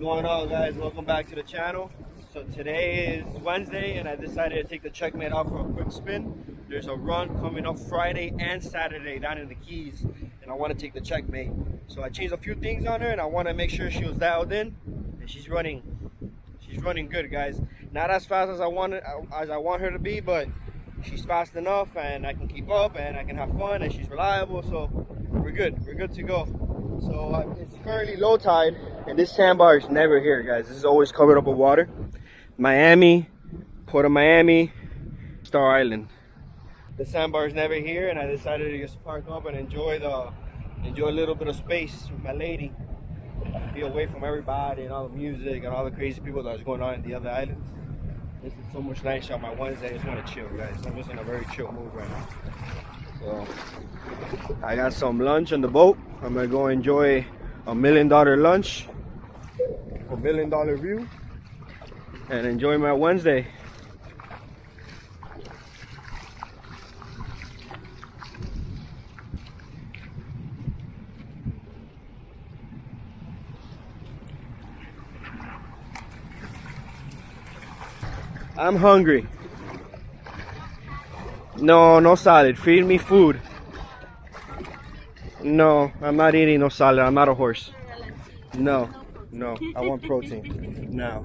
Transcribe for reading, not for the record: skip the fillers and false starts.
going on, guys? Welcome back to the channel. So today is Wednesday and I decided to take the Checkmate out for a quick spin. There's a run coming up Friday and Saturday down in the Keys and I want to take the Checkmate. So I changed a few things on her and I want to make sure she was dialed in, and she's running good, guys. Not as fast as I want her to be, but she's fast enough and I can keep up and I can have fun and she's reliable, so we're good to go. So it's currently low tide and this sandbar is never here, guys. This is always covered up with water. Miami, Port of Miami, Star Island. The sandbar is never here and I decided to just park up and enjoy a little bit of space with my lady. Be away from everybody and all the music and all the crazy people that's going on in the other islands. This is so much nice on my Wednesday. I just want to chill, guys. I'm just in a very chill mood right now. So I got some lunch on the boat. I'm gonna go enjoy a $1 million lunch, a $1 million view, and enjoy my Wednesday. I'm hungry. No salad. Feed me food. No, I'm not eating no salad. I'm not a horse. No. I want protein now.